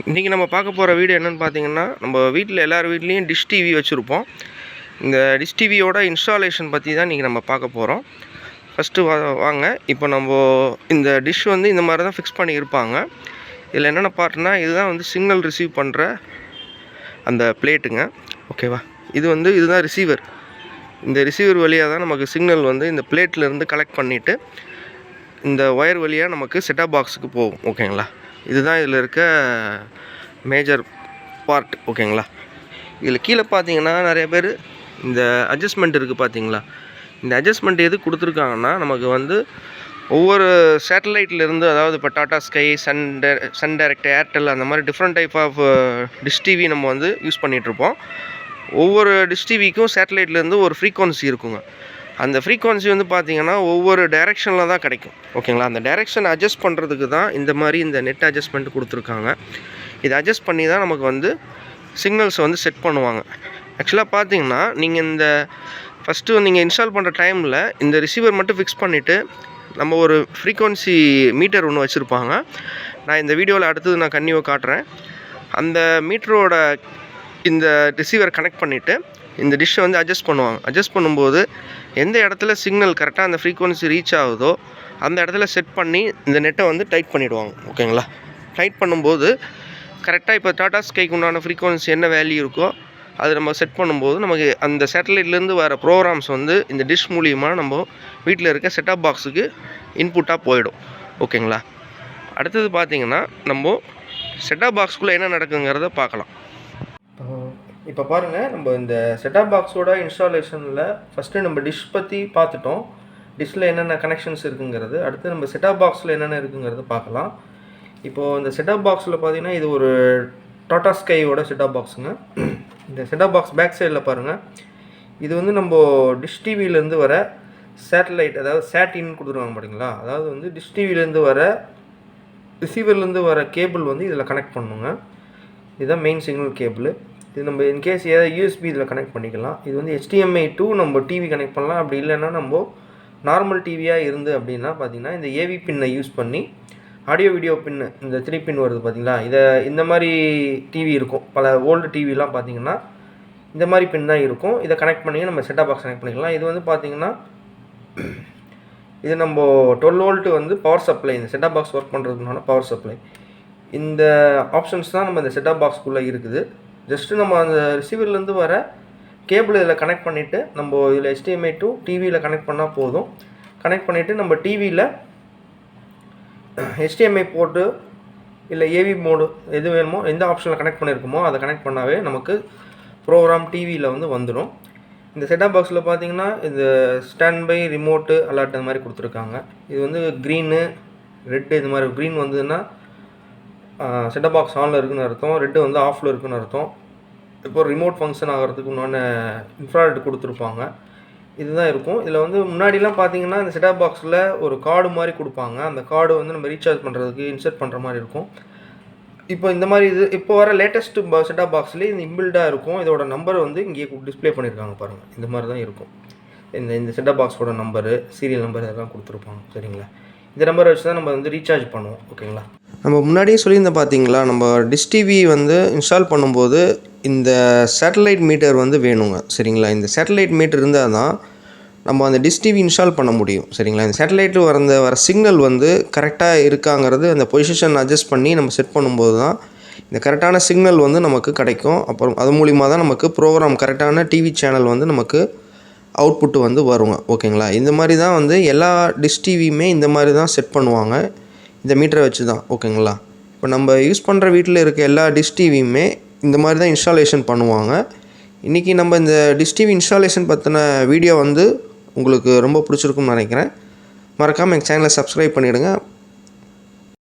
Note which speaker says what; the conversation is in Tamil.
Speaker 1: இன்றைக்கி நம்ம பார்க்க போகிற வீடியோ என்னென்னு பார்த்தீங்கன்னா, நம்ம வீட்டில் எல்லார் வீட்லேயும் டிஷ் டிவி வச்சுருப்போம். இந்த டிஷ் டிவியோட இன்ஸ்டாலேஷன் பற்றி தான் இன்றைக்கி நம்ம பார்க்க போகிறோம். ஃபஸ்ட்டு வாங்க இப்போ நம்ம இந்த டிஷ் வந்து இந்த மாதிரி தான் ஃபிக்ஸ் பண்ணியிருப்பாங்க. இதில் என்னென்ன பார்ட்னா, இதுதான் வந்து சிக்னல் ரிசீவ் பண்ணுற அந்த பிளேட்டுங்க. ஓகேவா, இதுதான் ரிசீவர். இந்த ரிசீவர் வழியாக தான் நமக்கு சிக்னல் வந்து இந்த பிளேட்லேருந்து கலெக்ட் பண்ணிவிட்டு இந்த ஒயர் வழியாக நமக்கு செட்டாப் பாக்ஸுக்கு போகும். ஓகேங்களா, இதுதான் இதில் இருக்க மேஜர் பார்ட். ஓகேங்களா, இதில் கீழே பார்த்தீங்கன்னா நிறைய பேர் இந்த அட்ஜஸ்ட்மெண்ட் இருக்குது பார்த்தீங்களா. இந்த அட்ஜஸ்ட்மெண்ட் எது கொடுத்துருக்காங்கன்னா, நமக்கு வந்து ஒவ்வொரு சேட்டலைட்லேருந்து, அதாவது இப்போ Tata Sky, Sun Direct, Airtel, அந்த மாதிரி different type of dish TV நம்ம வந்து யூஸ் பண்ணிகிட்ருப்போம். ஒவ்வொரு டிஷ் டிவிக்கும் சேட்டலைட்லேருந்து ஒரு ஃப்ரீக்வன்சி இருக்குங்க. அந்த ஃப்ரீக்வன்சி வந்து பார்த்திங்கன்னா ஒவ்வொரு டைரெக்ஷனில் தான் கிடைக்கும். ஓகேங்களா, அந்த டைரெக்ஷன் அட்ஜஸ்ட் பண்ணுறதுக்கு தான் இந்த நெட் அட்ஜஸ்ட்மெண்ட் கொடுத்துருக்காங்க. இதை அட்ஜஸ்ட் பண்ணி தான் நமக்கு வந்து சிக்னல்ஸை வந்து செட் பண்ணுவாங்க. ஆக்சுவலாக பார்த்தீங்கன்னா, நீங்கள் ஃபஸ்ட்டு நீங்கள் இன்ஸ்டால் பண்ணுற டைமில் இந்த ரிசீவர் மட்டும் ஃபிக்ஸ் பண்ணிவிட்டு நம்ம ஒரு ஃப்ரீக்வன்சி மீட்டர் ஒன்று வச்சுருப்பாங்க. நான் இந்த வீடியோவில் அடுத்தது நான் கன்னியூவை காட்டுறேன். அந்த மீட்டரோட இந்த ரிசீவர் கனெக்ட் பண்ணிவிட்டு இந்த டிஷ்ஷை வந்து அட்ஜஸ்ட் பண்ணுவாங்க. அட்ஜஸ்ட் பண்ணும்போது எந்த இடத்துல சிக்னல் கரெக்டாக அந்த ஃப்ரீக்வன்சி ரீச் ஆகுதோ அந்த இடத்துல செட் பண்ணி இந்த நெட்டை வந்து டைட் பண்ணிவிடுவாங்க. ஓகேங்களா, டைட் பண்ணும்போது கரெக்டாக இப்போ டாடா ஸ்கைக்கு உண்டான ஃப்ரீக்வன்சி என்ன வேல்யூ இருக்கோ அது நம்ம செட் பண்ணும்போது நமக்கு அந்த சேட்டலைட்லேருந்து வர ப்ரோக்ராம்ஸ் வந்து இந்த டிஷ் மூலியமாக நம்ம வீட்டில் இருக்க செட்டாப் பாக்ஸுக்கு இன்புட்டாக போயிடும். ஓகேங்களா, அடுத்தது பார்த்திங்கன்னா நம்ம செட்டாப் பாக்ஸ்குள்ளே என்ன நடக்குங்கிறத பார்க்கலாம். இப்போ பாருங்கள், நம்ம இந்த செட்டாப் பாக்ஸோட இன்ஸ்டாலேஷனில் ஃபஸ்ட்டு நம்ம டிஷ் பற்றி பார்த்துட்டோம். டிஷ்ஷில் என்னென்ன கனெக்ஷன்ஸ் இருக்குங்கிறது. அடுத்து நம்ம செட்டாப் பாக்ஸில் என்னென்ன இருக்குங்கிறது பார்க்கலாம். இப்போது இந்த செட்டாப் பாக்ஸில் பார்த்தீங்கன்னா, இது ஒரு டாடா ஸ்கையோட செட்டாப் பாக்ஸுங்க. இந்த செட்டாப் பாக்ஸ் பேக் சைடில் பாருங்கள், இது வந்து நம்ம டிஷ் டிவிலேருந்து வர சேட்டலைட், அதாவது சேட்டின்னு கொடுத்துருவாங்க பார்த்தீங்களா. அதாவது வந்து டிஷ் டிவிலேருந்து வர ரிசீவர்லேருந்து வர கேபிள் வந்து இதில் கனெக்ட் பண்ணுங்க. இதுதான் மெயின் சிக்னல் கேபிள். இது நம்ம இன்கேஸ் ஏதாவது யூஎஸ்பி இதில் கனெக்ட் பண்ணிக்கலாம். இது வந்து HDMI to நம்ம டிவி கனெக்ட் பண்ணலாம். அப்படி இல்லைன்னா நம்ம நார்மல் டிவியாக இருந்து அப்படின்னா பார்த்திங்கன்னா இந்த ஏவி பின்னை யூஸ் பண்ணி ஆடியோ வீடியோ பின்னு, இந்த 3 பின் வருது பார்த்திங்களா, இந்த மாதிரி டிவி இருக்கும். பல ஓல்டு டிவிலாம் பார்த்திங்கன்னா இந்த மாதிரி பின் தான் இருக்கும். இதை கனெக்ட் பண்ணி நம்ம செட்டாப் பாக்ஸ் கனெக்ட் பண்ணிக்கலாம். இது வந்து பார்த்திங்கன்னா இது நம்ம 12 வோல்ட் வந்து பவர் சப்ளை, இந்த செட்டாப் பாக்ஸ் ஒர்க் பண்ணுறதுனால பவர் சப்ளை. இந்த ஆப்ஷன்ஸ் தான் நம்ம இந்த செட்டாப் பாக்ஸ்க்குள்ளே இருக்குது. ஜஸ்ட்டு நம்ம அந்த ரிசீவர்லேருந்து வர கேபிள் இதில் கனெக்ட் பண்ணிவிட்டு நம்ம இதில் HDMI to டிவியில் கனெக்ட் பண்ணால் போதும். கனெக்ட் பண்ணிவிட்டு நம்ம டிவியில் HDMI போர்ட்டு இல்லை ஏவி மோடு எது வேணுமோ, எந்த ஆப்ஷனில் கனெக்ட் பண்ணியிருக்குமோ அதை கனெக்ட் பண்ணாவே நமக்கு ப்ரோக்ராம் டிவியில் வந்து வந்துடும். இந்த செட்டாப் பாக்ஸில் பார்த்தீங்கன்னா இந்த ஸ்டாண்ட் பை, ரிமோட்டு, அலர்ட் அந்த மாதிரி கொடுத்துருக்காங்க. இது வந்து க்ரீனு, ரெட்டு, இது மாதிரி க்ரீன் வந்ததுன்னா செட்டாப் பாக்ஸ் ஆனில் இருக்குதுன்னு அர்த்தம். ரெட்டு வந்து ஆஃபில் இருக்குதுன்னு அர்த்தம். இப்போ ரிமோட் ஃபங்க்ஷன் ஆகிறதுக்கு உண்டான இன்ஃப்ராரெட் கொடுத்துருப்பாங்க. இதுதான் இருக்கும். இதில் வந்து முன்னாடிலாம் பார்த்தீங்கன்னா இந்த செட்டாப் பாக்ஸில் ஒரு கார்டு மாதிரி கொடுப்பாங்க. அந்த கார்டு வந்து நம்ம ரீசார்ஜ் பண்ணுறதுக்கு இன்சர்ட் பண்ணுற மாதிரி இருக்கும். இப்போ இந்த மாதிரி இப்போ வர லேட்டஸ்ட் செட்டாப் பாக்ஸ்லேயே இந்த இன்பில்டாக இருக்கும். இதோட நம்பர் வந்து இங்கேயே டிஸ்பிளே பண்ணியிருக்காங்க பாருங்கள். இந்த மாதிரி தான் இருக்கும். இந்த செட்டாப் பாக்ஸோட நம்பரு, சீரியல் நம்பர் இதெல்லாம் கொடுத்துருப்பாங்க. சரிங்களா, இந்த நம்பரை வச்சு தான் நம்ம வந்து ரீசார்ஜ் பண்ணுவோம். ஓகேங்களா, நம்ம முன்னாடியே சொல்லியிருந்தோம் பார்த்தீங்களா, நம்ம டிஷ் டிவி வந்து இன்ஸ்டால் பண்ணும்போது இந்த சேட்டலைட் மீட்டர் வந்து வேணுங்க. சரிங்களா, இந்த சேட்டலைட் மீட்டர் இருந்தால் தான் நம்ம அந்த டிஷ் டிவி இன்ஸ்டால் பண்ண முடியும். சரிங்களா, இந்த சேட்டலைட்டு வர சிக்னல் வந்து கரெக்டாக இருக்காங்கிறது அந்த பொசிஷன் அட்ஜஸ்ட் பண்ணி நம்ம செட் பண்ணும்போது தான் இந்த கரெக்டான சிக்னல் வந்து நமக்கு கிடைக்கும். அப்புறம் அது மூலிமா தான் நமக்கு ப்ரோக்ராம், கரெக்டான டிவி சேனல் வந்து நமக்கு அவுட்புட்டு வந்து வருங்க. ஓகேங்களா, இந்த மாதிரி தான் வந்து எல்லா டிஷ் டிவியுமே இந்த மாதிரி தான் செட் பண்ணுவாங்க, இந்த மீட்டரை வச்சு தான். ஓகேங்களா, இப்போ நம்ம யூஸ் பண்ணுற வீட்டில் இருக்க எல்லா டிஷ் டிவியுமே இந்த மாதிரி தான் இன்ஸ்டாலேஷன் பண்ணுவாங்க. இன்றைக்கி நம்ம இந்த டிஷ் டிவி இன்ஸ்டாலேஷன் பற்றின வீடியோ வந்து உங்களுக்கு ரொம்ப பிடிச்சிருக்குன்னு நினைக்கிறேன். மறக்காமல் எங்கள் சேனலை சப்ஸ்கிரைப் பண்ணிவிடுங்க.